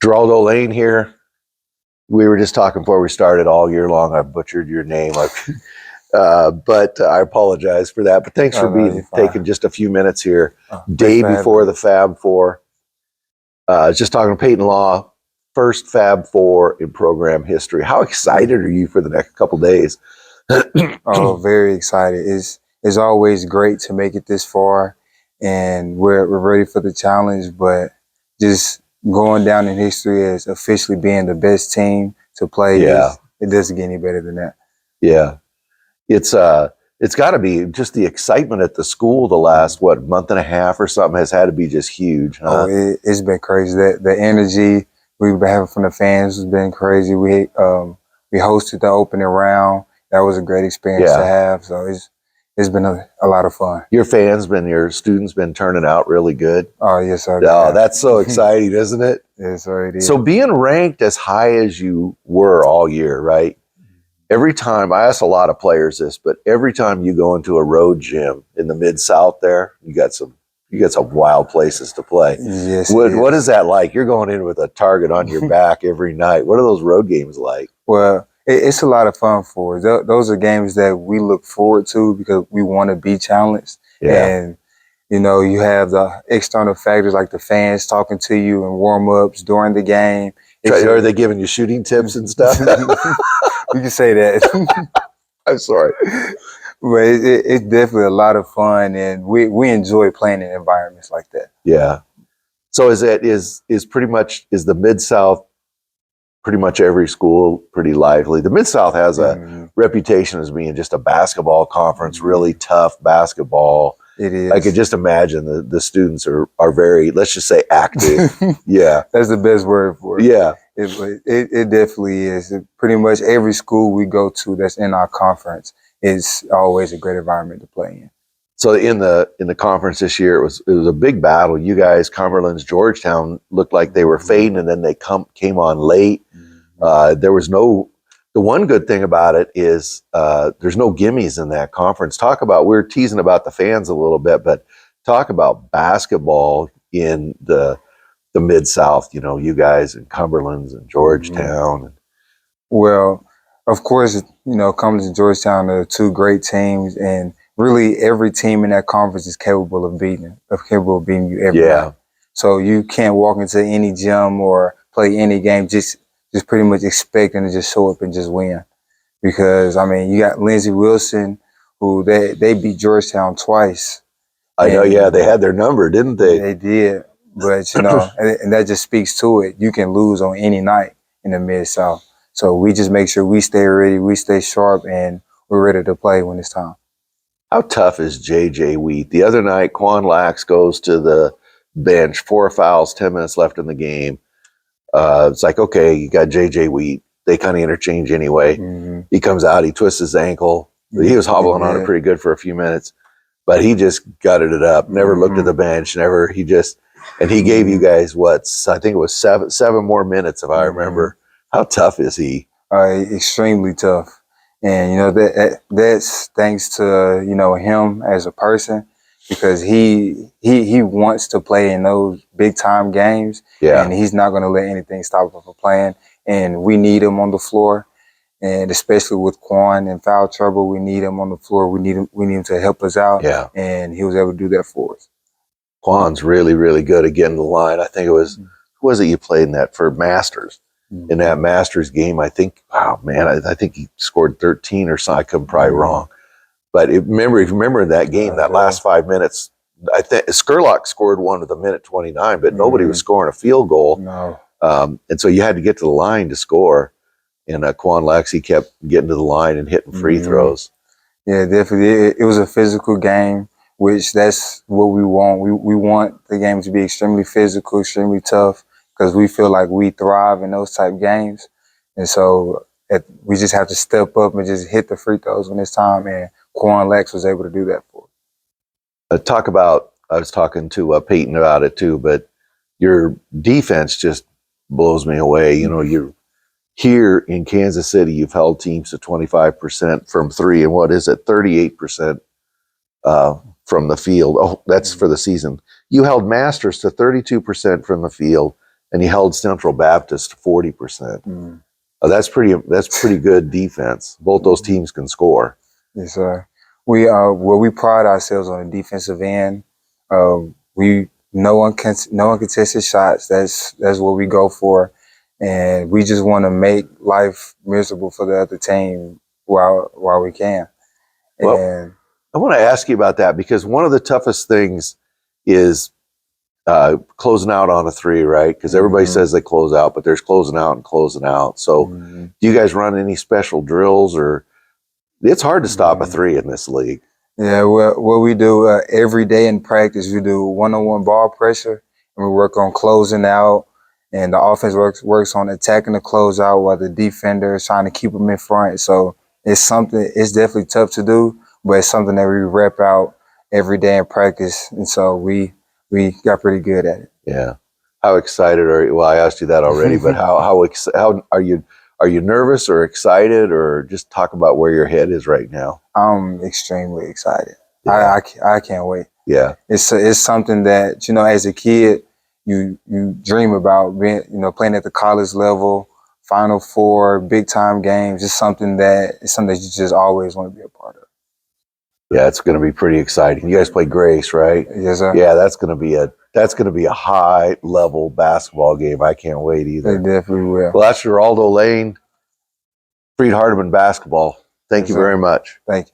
Geraldo Lane here. We were just talking before we started all year long. I butchered your name, but I apologize for that. But thanks for taking just a few minutes here, day before the Fab Four. Just talking to Peyton Law, first Fab Four in program history. How excited are you for the next couple days? Oh, very excited. It's always great to make it this far, and we're ready for the challenge. But just going down in history as officially being the best team to play, it doesn't get any better than that. Yeah, it's got to be just the excitement at the school the last month and a half or something has had to be just huge. Huh? Oh, it's been crazy. The energy we've been having from the fans has been crazy. We hosted the opening round. That was a great experience to have. So it's been a lot of fun. Your students been turning out really good. Oh, yes, sir. Oh, that's so exciting, isn't it? Yes, sir, it is. So being ranked as high as you were all year, right? Every time, I ask a lot of players this, but every time you go into a road gym in the Mid-South there, you got some wild places to play. Yes. What is that like? You're going in with a target on your back every night. What are those road games like? Well, it's a lot of fun for us. Those are games that we look forward to because we want to be challenged. Yeah. And, you have the external factors like the fans talking to you and warm-ups during the game. Are they giving you shooting tips and stuff? We can say that. I'm sorry. But it's definitely a lot of fun, and we enjoy playing in environments like that. Yeah. So is the Mid-South pretty much every school pretty lively? The Mid-South has a reputation as being just a basketball conference, really tough basketball. It is. I could just imagine the students are very, let's just say, active. Yeah. That's the best word for it. Yeah. It definitely is. Pretty much every school we go to that's in our conference is always a great environment to play in. So in the conference this year, it was a big battle. You guys, Cumberland's Georgetown, looked like they were fading, and then they came on late. The one good thing about it is there's no gimmies in that conference. We're teasing about the fans a little bit, but talk about basketball in the Mid-South, you guys and Cumberland's and Georgetown. Well, of course, Cumberland and Georgetown are two great teams, and really every team in that conference is capable of beating you every night. So you can't walk into any gym or play any game just pretty much expecting to just show up and just win. Because, you got Lindsey Wilson, who they beat Georgetown twice. I know, yeah, they had their number, didn't they? They did. But, and that just speaks to it. You can lose on any night in the Mid-South. So we just make sure we stay ready, we stay sharp, and we're ready to play when it's time. How tough is J.J. Wheat? The other night, Quan Lax goes to the bench, 4 fouls, 10 minutes left in the game. It's like, okay, you got J.J. Wheat. They kind of interchange anyway. He comes out, he twists his ankle. He was hobbling on it pretty good for a few minutes, but he just gutted it up, never looked at the bench, and he gave you guys I think it was seven more minutes, if I remember. How tough is he? Extremely tough. And, that's thanks to, him as a person, because he wants to play in those big time games. Yeah. And he's not going to let anything stop him from playing. And we need him on the floor. And especially with Quan in foul trouble, we need him on the floor. We need him to help us out. Yeah. And he was able to do that for us. Quan's really, really good at getting the line. I think it was, who was it you played in that for Masters? In that Masters game, I think, I think he scored 13 or so. I could be probably wrong. But if you remember in that game, that last 5 minutes, I think Skurlock scored one with a minute 29, but nobody was scoring a field goal. No. And so you had to get to the line to score. And Quan Lax, he kept getting to the line and hitting free throws. Yeah, definitely. It was a physical game, which that's what we want. We want the game to be extremely physical, extremely tough, because we feel like we thrive in those type games. And so we just have to step up and just hit the free throws when it's time. And Quan Lax was able to do that for us. I was talking to Peyton about it too, but your defense just blows me away. You're here in Kansas City, you've held teams to 25% from three, and 38% from the field. Oh, that's for the season. You held Masters to 32% from the field, and you held Central Baptist to 40%. Mm. That's pretty good defense. Both those teams can score. Yes, sir. We pride ourselves on the defensive end. No uncontested shots. That's what we go for, and we just want to make life miserable for the other team while we can. Well, And I want to ask you about that because one of the toughest things is closing out on a three, right? Because everybody says they close out, but there's closing out and closing out. So do you guys run any special drills, or it's hard to stop a three in this league? Yeah, well, what we do every day in practice, we do one-on-one ball pressure, and we work on closing out, and the offense works on attacking the closeout while the defender is trying to keep them in front. So it's definitely tough to do, but it's something that we rep out every day in practice, and so we got pretty good at it. Yeah. How excited are you? Well, I asked you that already, but how are you? Are you nervous or excited, or just talk about where your head is right now? I'm extremely excited. Yeah. I can't wait. Yeah. It's something that, as a kid, you dream about being, playing at the college level, Final Four, big time games. It's something that you just always want to be a part of. Yeah, it's going to be pretty exciting. You guys play Grace, right? Yes, sir. Yeah, that's going to be a high level basketball game. I can't wait either. They definitely will. Well, that's Geraldo Lane, Freed-Hardeman basketball. Thank you very much. Thank you.